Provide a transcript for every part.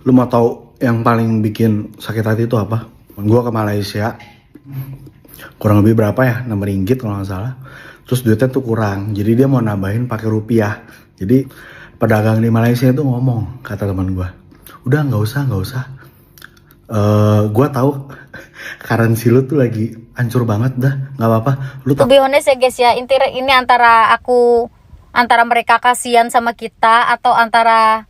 Lu mau tahu yang paling bikin sakit hati itu apa? Gue ke Malaysia, kurang lebih berapa ya? 6 ringgit kalau nggak salah. Terus duitnya tuh kurang, jadi dia mau nambahin pakai rupiah. Jadi pedagang di Malaysia itu ngomong, kata teman gue, udah nggak usah. Gue tahu currency lu tuh lagi hancur banget dah, nggak apa-apa. Lu To be honest ya guys ya, ini antara mereka kasihan sama kita atau antara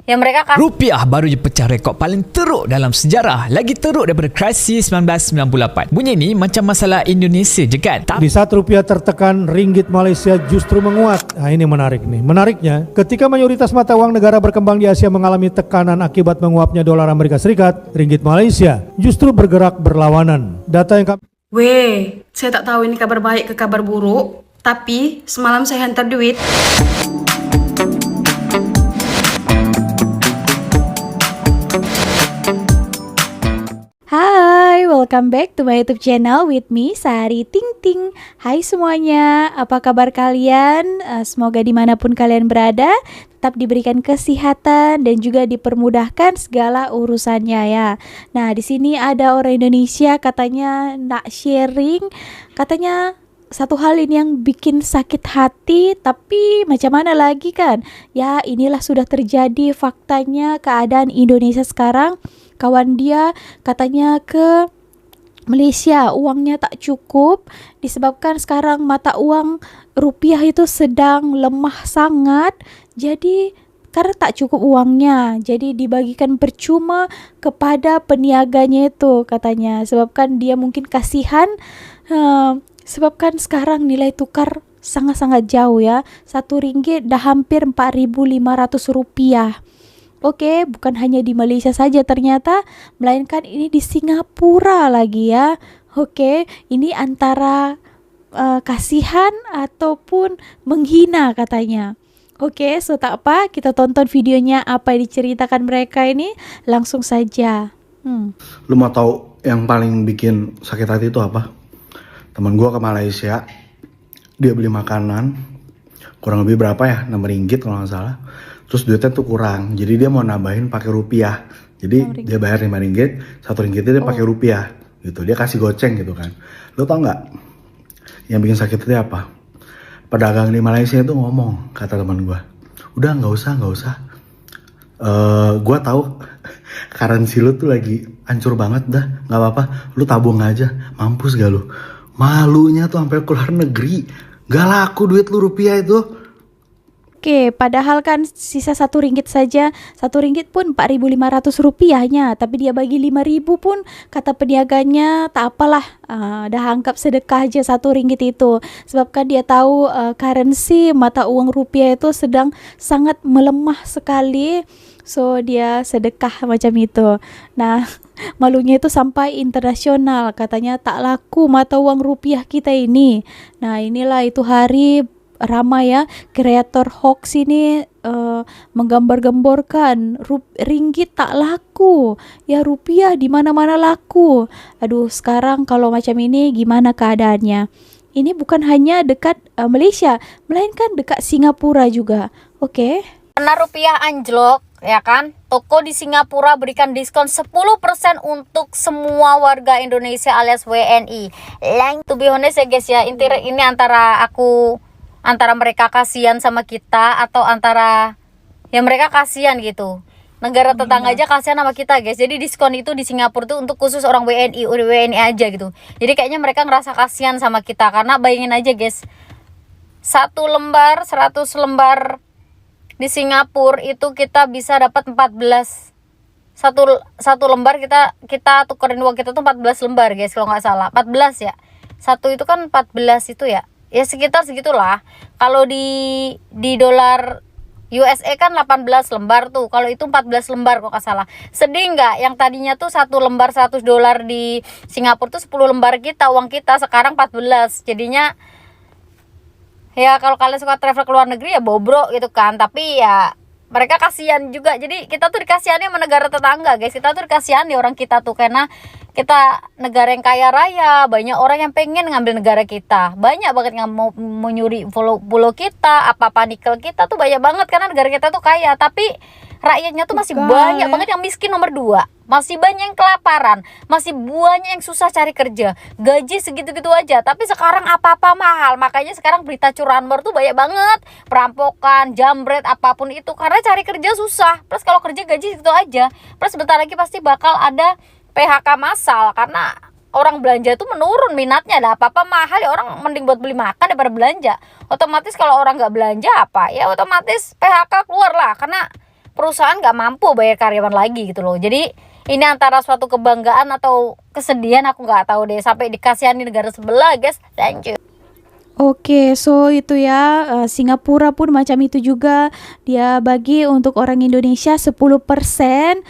ya mereka Rupiah baru je pecah rekod paling teruk dalam sejarah. Lagi teruk daripada krisis 1998. Bunyi ni macam masalah Indonesia je kan? Di saat rupiah tertekan, ringgit Malaysia justru menguat. Nah, ini menarik nih. Menariknya, ketika mayoritas mata uang negara berkembang di Asia mengalami tekanan akibat menguapnya dolar Amerika Serikat, ringgit Malaysia justru bergerak berlawanan. Data yang kami Weh, saya tak tahu ini kabar baik ke kabar buruk, tapi semalam saya hantar duit. Hai, welcome back to my YouTube channel with me, Sari Ting Ting. Hai semuanya, apa kabar kalian? Semoga dimanapun kalian berada, tetap diberikan kesehatan dan juga dipermudahkan segala urusannya ya. Nah, di sini ada orang Indonesia katanya nak sharing, katanya satu hal ini yang bikin sakit hati, tapi macam mana lagi kan? Ya, inilah sudah terjadi faktanya keadaan Indonesia sekarang. Kawan dia katanya ke Malaysia, uangnya tak cukup disebabkan sekarang mata uang rupiah itu sedang lemah sangat. Jadi karena tak cukup uangnya, jadi dibagikan percuma kepada peniaganya itu katanya. Sebabkan dia mungkin kasihan, sebabkan sekarang nilai tukar sangat-sangat jauh ya. 1 ringgit dah hampir 4.500 rupiah. Oke, bukan hanya di Malaysia saja ternyata, melainkan ini di Singapura lagi ya. Oke, ini antara kasihan ataupun menghina katanya. Oke, so tak apa, kita tonton videonya apa yang diceritakan mereka ini langsung saja. Lu mau tahu yang paling bikin sakit hati itu apa? Temen gue ke Malaysia, dia beli makanan, kurang lebih berapa ya? 6 ringgit kalau nggak salah. Terus duitnya tuh kurang, jadi dia mau nambahin pakai rupiah. Jadi dia bayar 5 ringgit, 1 ringgitnya dia pakai rupiah gitu. Dia kasih goceng gitu kan. Lu tau nggak yang bikin sakit hati apa? Pedagang di Malaysia itu ngomong, kata teman gue, udah nggak usah. Gue tahu currency lu tuh lagi hancur banget dah, nggak apa-apa. Lu tabung aja, mampus gak lu? Malunya tuh sampai keluar negeri, gak laku duit lu rupiah itu. Oke, padahal kan sisa 1 ringgit saja, 1 ringgit pun 4.500 rupiahnya, tapi dia bagi 5.000 pun kata peniaganya tak apalah, dah anggap sedekah aja 1 ringgit itu. Sebabkan dia tahu currency mata uang rupiah itu sedang sangat melemah sekali, so dia sedekah macam itu. Nah, malunya itu sampai internasional, katanya tak laku mata uang rupiah kita ini. Nah, inilah itu hari ramai ya, kreator hoax ini menggambar-gemborkan ringgit tak laku, ya rupiah di mana-mana laku. Aduh, sekarang kalau macam ini gimana keadaannya? Ini bukan hanya dekat Malaysia, melainkan dekat Singapura juga. Oke. karena rupiah anjlok ya kan, toko di Singapura berikan diskon 10% untuk semua warga Indonesia alias WNI. To be honest ya guys ya, ini antara mereka kasihan sama kita atau antara ya mereka kasihan gitu. Negara tetangga aja kasihan sama kita guys. Jadi diskon itu di Singapura tuh untuk khusus orang WNI aja gitu. Jadi kayaknya mereka ngerasa kasihan sama kita, karena bayangin aja guys, 100 lembar di Singapura itu kita bisa dapat 14. Satu lembar kita tukerin uang kita tuh 14 lembar guys kalau nggak salah. 14 ya. Satu itu kan 14 itu ya. Ya sekitar segitulah. Kalau di dolar USA kan 18 lembar tuh. Kalau itu 14 lembar kok nggak salah. Sedih nggak? Yang tadinya tuh 1 lembar $100 di Singapura tuh 10 lembar uang kita sekarang 14. Jadinya ya kalau kalian suka travel ke luar negeri ya bobrok gitu kan. Tapi ya mereka kasihan juga. Jadi kita tuh dikasihani sama negara tetangga guys. Kita tuh dikasihani orang kita tuh karena kita negara yang kaya raya, banyak orang yang pengen ngambil negara kita, banyak banget yang mau nyuri pulau kita, apa nikel kita tuh banyak banget karena negara kita tuh kaya. Tapi rakyatnya tuh masih Bukan, banyak ya. banget yang miskin nomor 2, masih banyak yang kelaparan, masih banyak yang susah cari kerja, gaji segitu-gitu aja. Tapi sekarang apa-apa mahal, makanya sekarang berita curanmor tuh banyak banget, perampokan, jambret, apapun itu, karena cari kerja susah. Plus kalau kerja gaji segitu aja. Plus sebentar lagi pasti bakal ada PHK massal karena orang belanja tuh menurun minatnya. Ada apa-apa mahal ya, orang mending buat beli makan daripada belanja. Otomatis kalau orang nggak belanja apa ya, otomatis PHK keluar lah, karena perusahaan nggak mampu bayar karyawan lagi gitu loh. Jadi ini antara suatu kebanggaan atau kesedihan, aku nggak tahu deh, sampai dikasihani negara sebelah guys. Thank you. Oke, so itu ya, Singapura pun macam itu juga. Dia bagi untuk orang Indonesia 10%.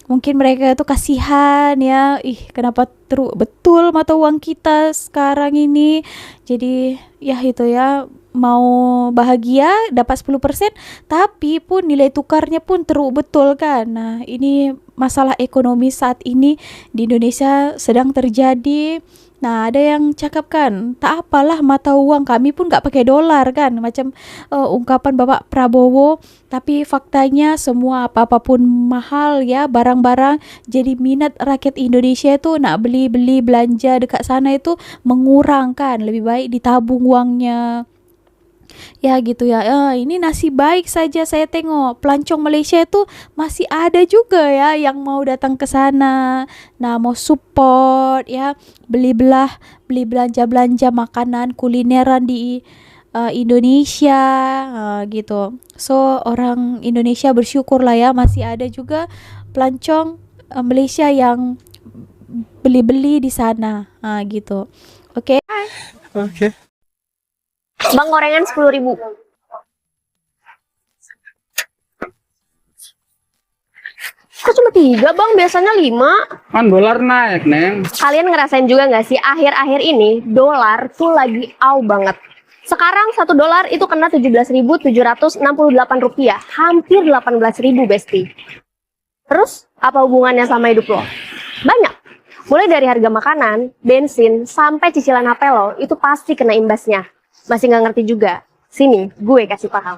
Mungkin mereka itu kasihan ya, kenapa betul mata uang kita sekarang ini. Jadi ya itu ya, mau bahagia dapat 10%, tapi pun nilai tukarnya pun teruk betul kan. Nah, ini masalah ekonomi saat ini di Indonesia sedang terjadi. Nah, ada yang cakap kan, tak apalah mata uang, kami pun gak pakai dolar kan, macam ungkapan Bapak Prabowo. Tapi faktanya semua apa-apapun mahal ya, barang-barang. Jadi minat rakyat Indonesia itu nak beli-beli belanja dekat sana itu mengurang kan, lebih baik ditabung uangnya. Ya gitu ya. Ini nasib baik saja saya tengok pelancong Malaysia itu masih ada juga ya yang mau datang ke sana. Nah, mau support ya, beli belanja makanan kulineran di Indonesia gitu. So orang Indonesia bersyukur lah ya, masih ada juga pelancong Malaysia yang beli-beli di sana gitu. Oke. Bang, gorengan 10.000. Kok cuma 3 bang? Biasanya 5. Kan dolar naik, Neng. Kalian ngerasain juga nggak sih akhir-akhir ini dolar tuh lagi au banget. Sekarang 1 dolar itu kena 17.768 rupiah, hampir 18.000 besti. Terus apa hubungannya sama hidup lo? Banyak. Mulai dari harga makanan, bensin, sampai cicilan HP lo, itu pasti kena imbasnya. Masih nggak ngerti juga? Sini, gue kasih paham.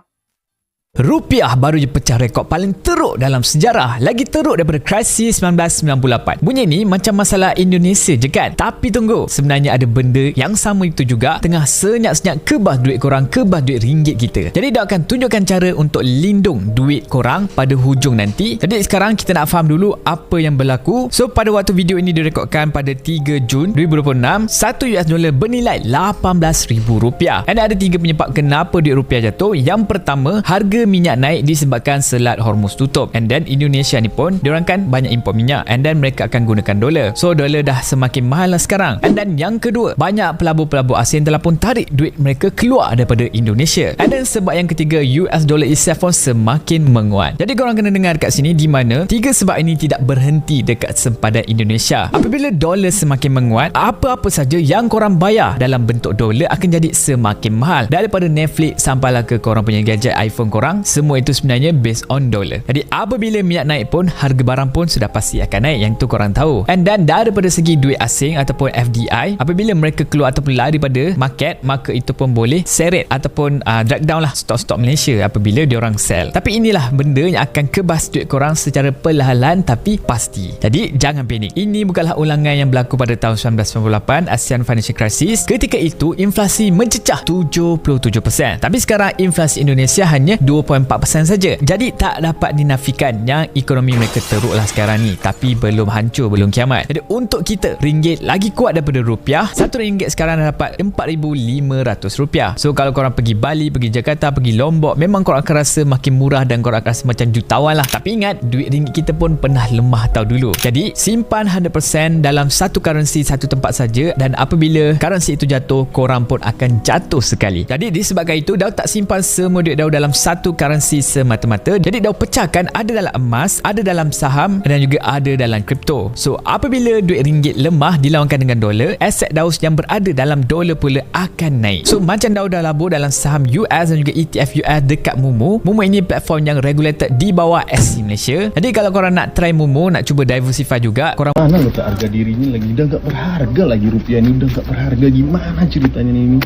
Rupiah baru je pecah rekod paling teruk dalam sejarah. Lagi teruk daripada krisis 1998. Bunyi ni macam masalah Indonesia je kan? Tapi tunggu, sebenarnya ada benda yang sama itu juga tengah senyap-senyap kebas duit korang, kebas duit ringgit kita. Jadi dia akan tunjukkan cara untuk lindung duit korang pada hujung nanti. Jadi sekarang kita nak faham dulu apa yang berlaku. So pada waktu video ini direkodkan pada 3 Jun 2026, 1 US dollar bernilai RM18,000. Dan ada 3 penyebab kenapa duit rupiah jatuh. Yang pertama, harga minyak naik disebabkan Selat Hormuz tutup. And then Indonesia ni pun diorang kan banyak import minyak, and then mereka akan gunakan dolar. So dolar dah semakin mahal lah sekarang. And then yang kedua, banyak pelabur-pelabur asing telah pun tarik duit mereka keluar daripada Indonesia. And then sebab yang ketiga, US dollar itself pun semakin menguat. Jadi korang kena dengar kat sini di mana 3 sebab ini tidak berhenti dekat sempadan Indonesia. Apabila dolar semakin menguat, apa-apa saja yang korang bayar dalam bentuk dolar akan jadi semakin mahal. Daripada Netflix sampailah ke korang punya gadget iPhone korang, semua itu sebenarnya based on dollar. Jadi apabila minyak naik pun, harga barang pun sudah pasti akan naik. Yang tu korang tahu. And then daripada segi duit asing ataupun FDI, apabila mereka keluar ataupun lari daripada market, maka itu pun boleh seret ataupun drag down lah stok-stok Malaysia apabila diorang sell. Tapi inilah benda yang akan kebas duit korang secara perlahan tapi pasti. Jadi jangan panik. Ini bukanlah ulangan yang berlaku pada tahun 1998 ASEAN Financial Crisis. Ketika itu inflasi mencecah 77%. Tapi sekarang inflasi Indonesia hanya 2.4% saja. Jadi tak dapat dinafikan yang ekonomi mereka teruk lah sekarang ni. Tapi belum hancur, belum kiamat. Jadi untuk kita, ringgit lagi kuat daripada rupiah. 1 ringgit sekarang dah dapat RM4,500. So kalau korang pergi Bali, pergi Jakarta, pergi Lombok, memang korang akan rasa makin murah dan korang akan rasa macam jutawan lah. Tapi ingat, duit ringgit kita pun pernah lemah tau dulu. Jadi simpan 100% dalam satu currency, satu tempat saja, dan apabila currency itu jatuh, korang pun akan jatuh sekali. Jadi disebabkan itu, Daud tak simpan semua duit Daud dalam satu currency semata-mata. Jadi Daud pecahkan, ada dalam emas, ada dalam saham dan juga ada dalam kripto. So apabila duit ringgit lemah dilawankan dengan dolar, aset Daud yang berada dalam dolar pula akan naik. So macam Daud dah labur dalam saham US dan juga ETF US dekat Momo. Momo ini platform yang regulated di bawah SC Malaysia. Jadi kalau korang nak try Momo, nak cuba diversify juga, korang mana letak harga dirinya lagi, udah gak berharga lagi, rupiah ini udah gak berharga. Gimana ceritanya ini?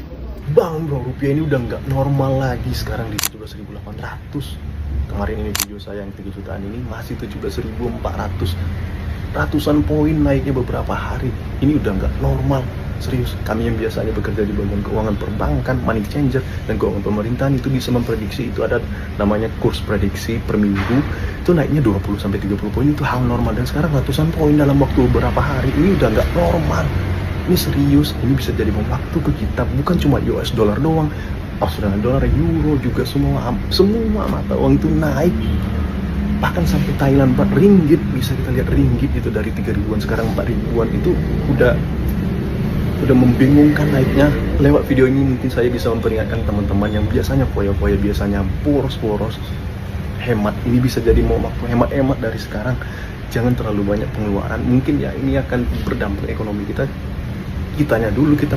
Bang bro, rupiah ini udah nggak normal lagi sekarang di 17.800. kemarin ini video saya yang 3 jutaan ini masih 17.400, ratusan poin naiknya beberapa hari. Ini udah nggak normal, serius. Kami yang biasanya bekerja di bagian keuangan perbankan, money changer, dan keuangan pemerintahan itu bisa memprediksi, itu ada namanya kurs prediksi per minggu, itu naiknya 20-30 poin, itu hal normal. Dan sekarang ratusan poin dalam waktu beberapa hari, ini udah nggak normal. Ini serius, ini bisa jadi bom waktu ke kita, bukan cuma US dollar doang, Australian dollar, euro juga, semua mata uang itu naik. Bahkan sampai Thailand, ringgit, bisa kita lihat ringgit itu dari 3.000-an sekarang 4.000-an, itu udah membingungkan naiknya. Lewat video ini mungkin saya bisa memperingatkan teman-teman yang biasanya foya-foya, biasanya boros-boros, hemat. Ini bisa jadi mau waktu hemat-hemat dari sekarang. Jangan terlalu banyak pengeluaran. Mungkin ya ini akan berdampak ekonomi kita. Kitanya dulu kita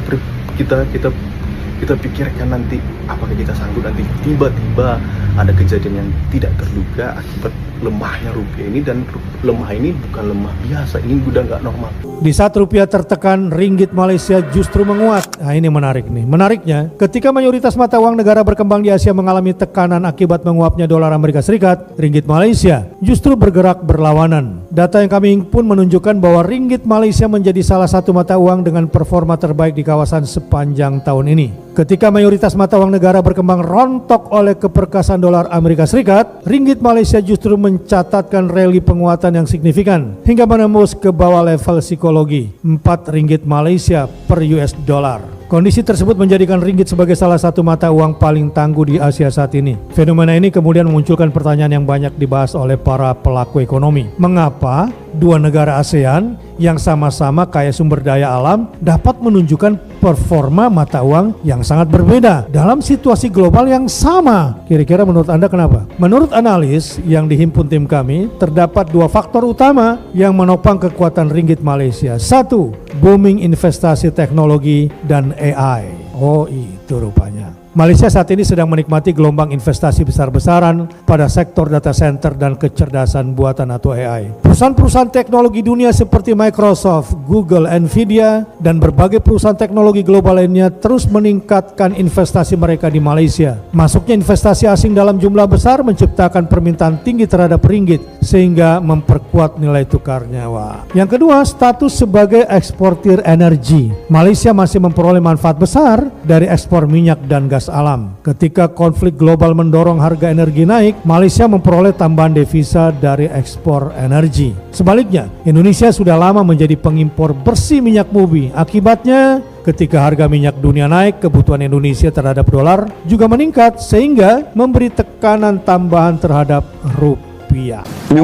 pikirkan nanti apakah kita sanggup nanti tiba-tiba ada kejadian yang tidak terduga akibat lemahnya rupiah ini. Dan lemah ini bukan lemah biasa, ini udah nggak normal. Di saat rupiah tertekan, ringgit Malaysia justru menguat. Nah, ini menarik nih. Menariknya, ketika mayoritas mata uang negara berkembang di Asia mengalami tekanan akibat menguapnya dolar Amerika Serikat, ringgit Malaysia justru bergerak berlawanan. Data yang kami himpun menunjukkan bahwa ringgit Malaysia menjadi salah satu mata uang dengan performa terbaik di kawasan sepanjang tahun ini. Ketika mayoritas mata uang negara berkembang rontok oleh keperkasan dolar Amerika Serikat, ringgit Malaysia justru mencatatkan rally penguatan yang signifikan hingga menembus ke bawah level psikologi 4 ringgit Malaysia per US dollar. Kondisi tersebut menjadikan ringgit sebagai salah satu mata uang paling tangguh di Asia saat ini. Fenomena ini kemudian memunculkan pertanyaan yang banyak dibahas oleh para pelaku ekonomi. Mengapa dua negara ASEAN yang sama-sama kaya sumber daya alam dapat menunjukkan performa mata uang yang sangat berbeda dalam situasi global yang sama? Kira-kira menurut Anda kenapa? Menurut analis yang dihimpun tim kami, terdapat dua faktor utama yang menopang kekuatan ringgit Malaysia. Satu, booming investasi teknologi dan AI. Oh, itu rupanya. Malaysia saat ini sedang menikmati gelombang investasi besar-besaran pada sektor data center dan kecerdasan buatan atau AI. Perusahaan-perusahaan teknologi dunia seperti Microsoft, Google, Nvidia, dan berbagai perusahaan teknologi global lainnya terus meningkatkan investasi mereka di Malaysia. Masuknya investasi asing dalam jumlah besar menciptakan permintaan tinggi terhadap ringgit sehingga memperkuat nilai tukarnya. Wah. Yang kedua, status sebagai eksportir energi. Malaysia masih memperoleh manfaat besar dari ekspor minyak dan gas alam. Ketika konflik global mendorong harga energi naik, Malaysia memperoleh tambahan devisa dari ekspor energi. Sebaliknya, Indonesia sudah lama menjadi pengimpor bersih minyak bumi. Akibatnya, ketika harga minyak dunia naik, kebutuhan Indonesia terhadap dolar juga meningkat sehingga memberi tekanan tambahan terhadap rupiah. 50.000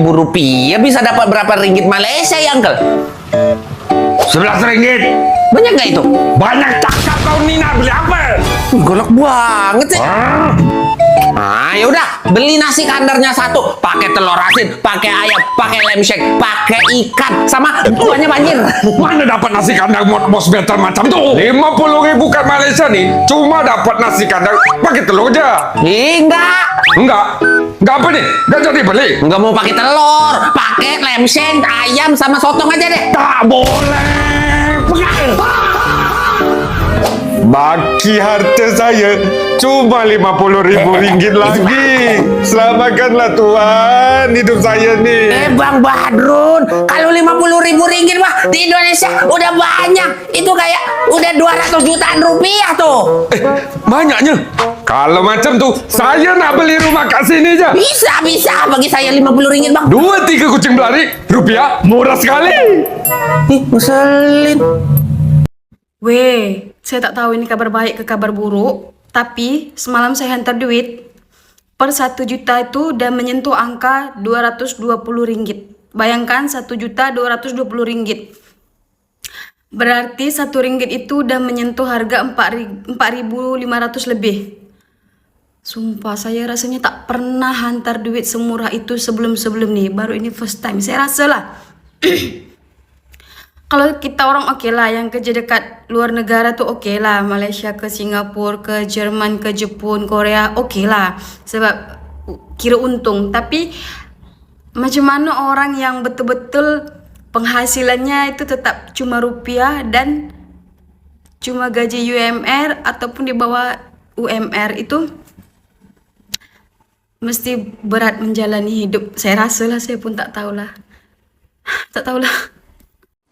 rupiah bisa dapat berapa ringgit Malaysia ya, Uncle? 11 ringgit. Banyak nggak itu? Banyak cakap kau Nina, beli apa? Golok banget sih. Ya udah, beli nasi kandarnya satu, pakai telur asin, pakai ayam, pakai lem shake, pakai ikan, sama kuahnya banjir. Mana dapat nasi kandang bos better macam tuh? 50.000 kat Malaysia nih, cuma dapat nasi kandang pakai telur aja. Enggak apa nih? Enggak jadi beli. Enggak mau pakai telur, pakai lem shake, ayam sama sotong aja deh. Tak boleh. Baki harta saya cuma 50.000 ringgit lagi. Selamatkanlah Tuhan hidup saya nih. Bang Badrun, kalau 50.000 ringgit mah di Indonesia udah banyak. Itu kayak udah 200 jutaan rupiah tuh. Banyaknya. Kalau macam tuh, saya nak beli rumah kat sini aja. Bisa bagi saya 50 ringgit bang. 2-3 kucing berlari, rupiah murah sekali. Ngeselin. Weh, saya tak tahu ini kabar baik ke kabar buruk, tapi semalam saya hantar duit per 1 juta itu udah menyentuh angka 220 ringgit. Bayangkan 1.220.000 ringgit. Berarti 1 ringgit itu udah menyentuh harga 4.500 lebih. Sumpah saya rasanya tak pernah hantar duit semurah itu sebelum-sebelum nih. Baru ini first time. Saya rasa lah. Kalau kita orang oke lah, yang kerja dekat luar negara tuh oke lah, Malaysia ke Singapura, ke Jerman, ke Jepun, Korea oke lah, sebab kira untung. Tapi macam mana orang yang betul-betul penghasilannya itu tetap cuma rupiah dan cuma gaji UMR ataupun di bawah UMR itu mesti berat menjalani hidup. Saya rasa lah, saya pun tak tahulah. Tak tahulah.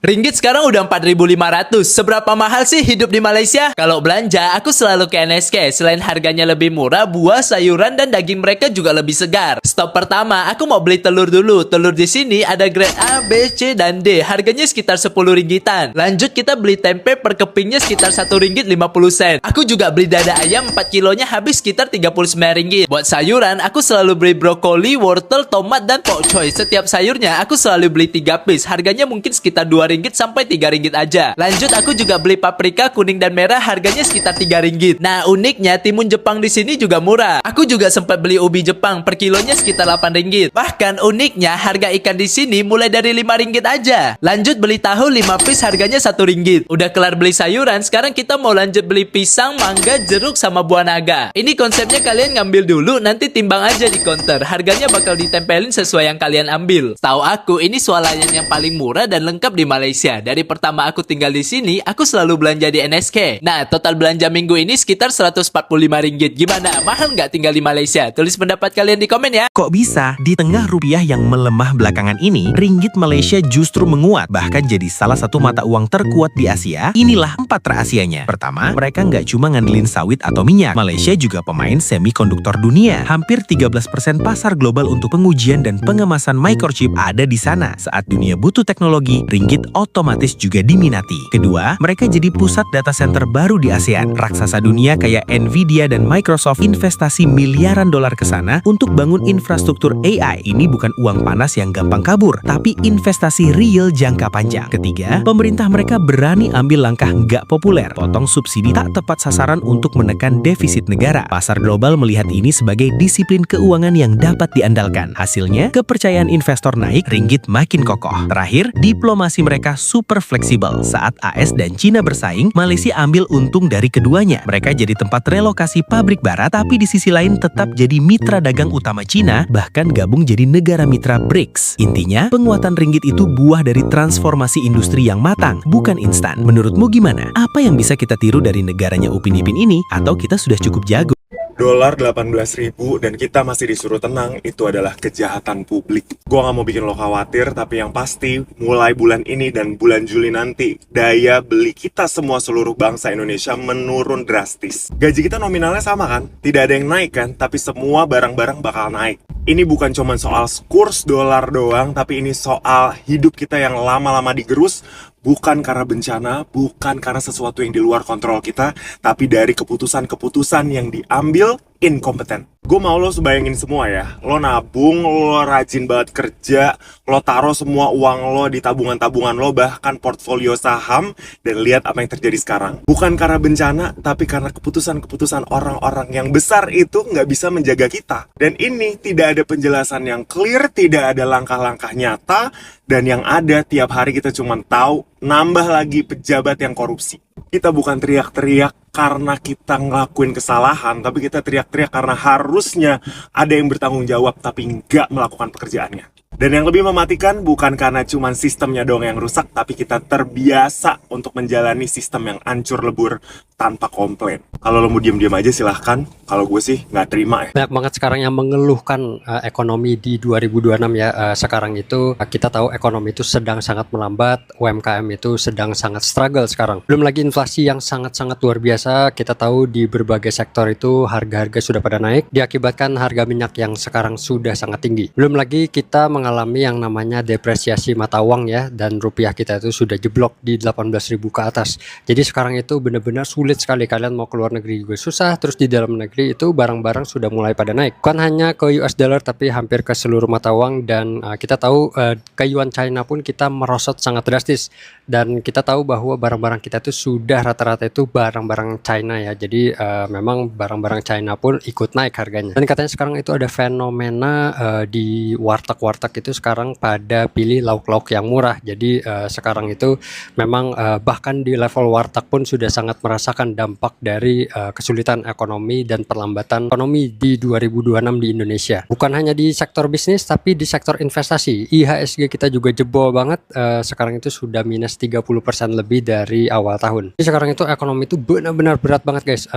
Ringgit sekarang udah 4.500. Seberapa mahal sih hidup di Malaysia? Kalau belanja, aku selalu ke NSK. Selain harganya lebih murah, buah, sayuran, dan daging mereka juga lebih segar. Stop pertama, aku mau beli telur dulu. Telur di sini ada grade A, B, C, dan D. Harganya sekitar 10 ringgitan. Lanjut kita beli tempe per kepingnya sekitar 1 ringgit 50 sen. Aku juga beli dada ayam 4 kilonya habis sekitar 39 ringgit. Buat sayuran, aku selalu beli brokoli, wortel, tomat, dan pok choy. Setiap sayurnya, aku selalu beli 3 piece. Harganya mungkin sekitar 2 ringgit sampai 3 ringgit aja. Lanjut aku juga beli paprika kuning dan merah, harganya sekitar 3 ringgit. Nah, uniknya timun Jepang di sini juga murah. Aku juga sempat beli ubi Jepang per kilonya sekitar 8 ringgit. Bahkan uniknya harga ikan di sini mulai dari 5 ringgit aja. Lanjut beli tahu 5 piece, harganya 1 ringgit. Udah kelar beli sayuran, sekarang kita mau lanjut beli pisang, mangga, jeruk, sama buah naga. Ini konsepnya kalian ngambil dulu, nanti timbang aja di counter. Harganya bakal ditempelin sesuai yang kalian ambil. Tahu aku ini swalayan yang paling murah dan lengkap di Malaysia. Dari pertama aku tinggal di sini, aku selalu belanja di NSK. Nah, total belanja minggu ini sekitar 145 ringgit. Gimana? Mahal nggak tinggal di Malaysia? Tulis pendapat kalian di komen ya. Kok bisa di tengah rupiah yang melemah belakangan ini, ringgit Malaysia justru menguat, bahkan jadi salah satu mata uang terkuat di Asia? Inilah 4 rahasianya. Pertama, mereka nggak cuma ngandelin sawit atau minyak. Malaysia juga pemain semikonduktor dunia. Hampir 13% pasar global untuk pengujian dan pengemasan microchip ada di sana. Saat dunia butuh teknologi, ringgit otomatis juga diminati. Kedua, mereka jadi pusat data center baru di ASEAN. Raksasa dunia kayak Nvidia dan Microsoft investasi miliaran dolar ke sana untuk bangun infrastruktur AI. Ini bukan uang panas yang gampang kabur, tapi investasi real jangka panjang. Ketiga, pemerintah mereka berani ambil langkah nggak populer, potong subsidi tak tepat sasaran untuk menekan defisit negara. Pasar global melihat ini sebagai disiplin keuangan yang dapat diandalkan. Hasilnya, kepercayaan investor naik, ringgit makin kokoh. Terakhir, diplomasi mereka super fleksibel. Saat AS dan Cina bersaing, Malaysia ambil untung dari keduanya. Mereka jadi tempat relokasi pabrik barat, tapi di sisi lain tetap jadi mitra dagang utama Cina, bahkan gabung jadi negara mitra BRICS. Intinya, penguatan ringgit itu buah dari transformasi industri yang matang, bukan instan. Menurutmu gimana? Apa yang bisa kita tiru dari negaranya Upin Ipin ini? Atau kita sudah cukup jago? Dolar 18.000 dan kita masih disuruh tenang, itu adalah kejahatan publik. Gua nggak mau bikin lo khawatir, tapi yang pasti mulai bulan ini dan bulan Juli nanti, daya beli kita semua seluruh bangsa Indonesia menurun drastis. Gaji kita nominalnya sama kan? Tidak ada yang naik kan? Tapi semua barang-barang bakal naik. Ini bukan cuma soal kurs dolar doang, tapi ini soal hidup kita yang lama-lama digerus, bukan karena bencana, bukan karena sesuatu yang di luar kontrol kita, tapi dari keputusan-keputusan yang diambil inkompeten. Gue mau lo sebayangin semua ya, lo nabung, lo rajin banget kerja, lo taruh semua uang lo di tabungan-tabungan lo, bahkan portfolio saham, dan lihat apa yang terjadi sekarang. Bukan karena bencana, tapi karena keputusan-keputusan orang-orang yang besar itu nggak bisa menjaga kita. Dan ini tidak ada penjelasan yang clear, tidak ada langkah-langkah nyata, dan yang ada tiap hari kita cuma tahu nambah lagi pejabat yang korupsi. Kita bukan teriak-teriak karena kita ngelakuin kesalahan, tapi kita teriak-teriak karena harusnya ada yang bertanggung jawab tapi nggak melakukan pekerjaannya. Dan yang lebih mematikan bukan karena cuma sistemnya doang yang rusak, tapi kita terbiasa untuk menjalani sistem yang hancur lebur tanpa komplain. Kalau lo mau diam-diam aja silahkan, kalau gue sih nggak terima ya. Banyak banget sekarang yang mengeluhkan ekonomi di 2026 ya. Sekarang itu kita tahu ekonomi itu sedang sangat melambat, UMKM itu sedang sangat struggle sekarang. Belum lagi inflasi yang sangat-sangat luar biasa. Kita tahu di berbagai sektor itu harga-harga sudah pada naik, diakibatkan harga minyak yang sekarang sudah sangat tinggi. Belum lagi kita mengalami yang namanya depresiasi mata uang ya, dan rupiah kita itu sudah jeblok di 18.000 ke atas. Jadi sekarang itu benar-benar sulit sekali, kalian mau keluar negeri juga susah, terus di dalam negeri itu barang-barang sudah mulai pada naik. Bukan hanya ke US dollar tapi hampir ke seluruh mata uang, dan kita tahu ke yuan China pun kita merosot sangat drastis, dan kita tahu bahwa barang-barang kita itu sudah rata-rata itu barang-barang China ya. Jadi memang barang-barang China pun ikut naik harganya. Dan katanya sekarang itu ada fenomena di warteg-warteg itu sekarang pada pilih lauk-lauk yang murah. Jadi sekarang itu memang bahkan di level warteg pun sudah sangat merasakan dampak dari kesulitan ekonomi dan perlambatan ekonomi di 2026 di Indonesia. Bukan hanya di sektor bisnis tapi di sektor investasi. IHSG kita juga jebol banget. Sekarang itu sudah minus 30% lebih dari awal tahun. Jadi sekarang itu ekonomi itu benar-benar berat banget guys.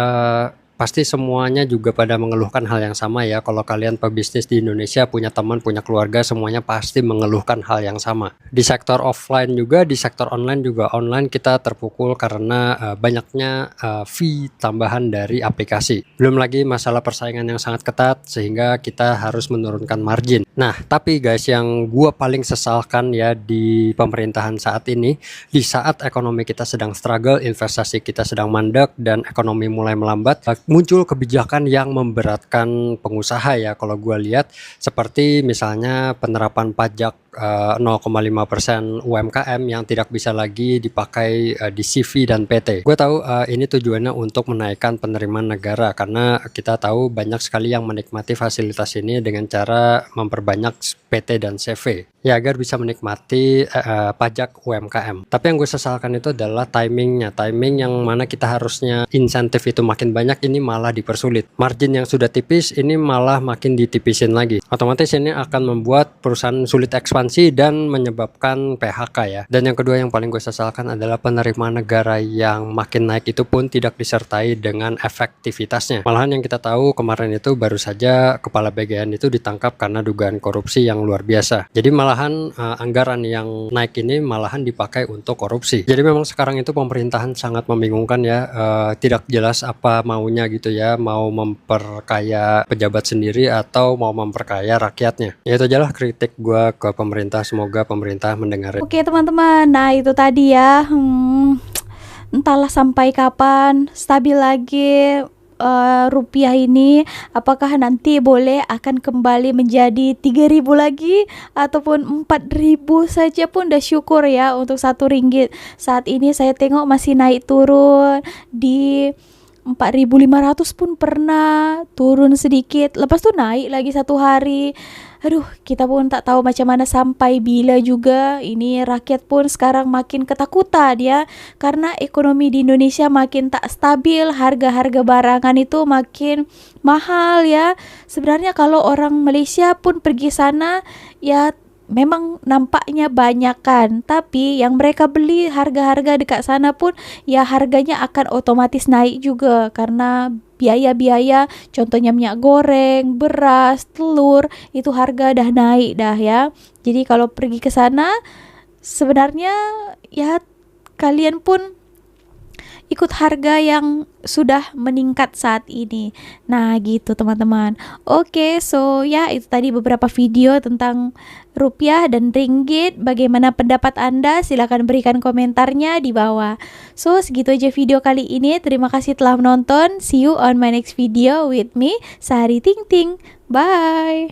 Pasti semuanya juga pada mengeluhkan hal yang sama ya. Kalau kalian pebisnis di Indonesia, punya teman, punya keluarga, semuanya pasti mengeluhkan hal yang sama. Di sektor offline juga, di sektor online juga. Online kita terpukul karena banyaknya fee tambahan dari aplikasi. Belum lagi masalah persaingan yang sangat ketat sehingga kita harus menurunkan margin. Nah, tapi guys, yang gua paling sesalkan ya di pemerintahan saat ini, di saat ekonomi kita sedang struggle, investasi kita sedang mandek dan ekonomi mulai melambat, muncul kebijakan yang memberatkan pengusaha ya kalau gue lihat, seperti misalnya penerapan pajak 0,5% UMKM yang tidak bisa lagi dipakai di CV dan PT. Gue tahu ini tujuannya untuk menaikkan penerimaan negara karena kita tahu banyak sekali yang menikmati fasilitas ini dengan cara memperbanyak PT dan CV ya agar bisa menikmati pajak UMKM. Tapi yang gue sesalkan itu adalah timing yang mana kita harusnya insentif itu makin banyak, ini malah dipersulit. Margin yang sudah tipis ini malah makin ditipisin lagi. Otomatis ini akan membuat perusahaan sulit ekspansi dan menyebabkan PHK ya. Dan yang kedua yang paling gue sesalkan adalah penerimaan negara yang makin naik itu pun tidak disertai dengan efektivitasnya. Malahan yang kita tahu kemarin itu baru saja kepala BGN itu ditangkap karena dugaan korupsi yang luar biasa. Jadi malahan anggaran yang naik ini malahan dipakai untuk korupsi. Jadi memang sekarang itu pemerintahan sangat membingungkan ya, tidak jelas apa maunya gitu ya, mau memperkaya pejabat sendiri atau mau memperkaya rakyatnya. Ya itu ajalah kritik gue ke pemerintah, semoga pemerintah mendengar. Oke teman-teman, nah itu tadi ya, entahlah sampai kapan stabil lagi rupiah ini, apakah nanti boleh akan kembali menjadi 3.000 lagi ataupun 4.000 saja pun udah syukur ya untuk 1 ringgit. Saat ini saya tengok masih naik turun di 4.500 pun pernah turun sedikit, lepas tuh naik lagi 1 hari. Aduh, kita pun tak tahu macam mana sampai bila juga. Ini rakyat pun sekarang makin ketakutan ya, karena ekonomi di Indonesia makin tak stabil, harga-harga barangan itu makin mahal ya. Sebenarnya kalau orang Malaysia pun pergi sana ya memang nampaknya banyak kan, tapi yang mereka beli harga-harga dekat sana pun ya harganya akan otomatis naik juga karena biaya-biaya, contohnya minyak goreng, beras, telur, itu harga dah naik dah ya. Jadi kalau pergi ke sana sebenarnya ya kalian pun ikut harga yang sudah meningkat saat ini. Nah gitu teman-teman. Oke, so ya itu tadi beberapa video tentang rupiah dan ringgit. Bagaimana pendapat Anda? Silahkan berikan komentarnya di bawah. So segitu aja video kali ini. Terima kasih telah menonton. See you on my next video with me, Sari Ting Ting. Bye.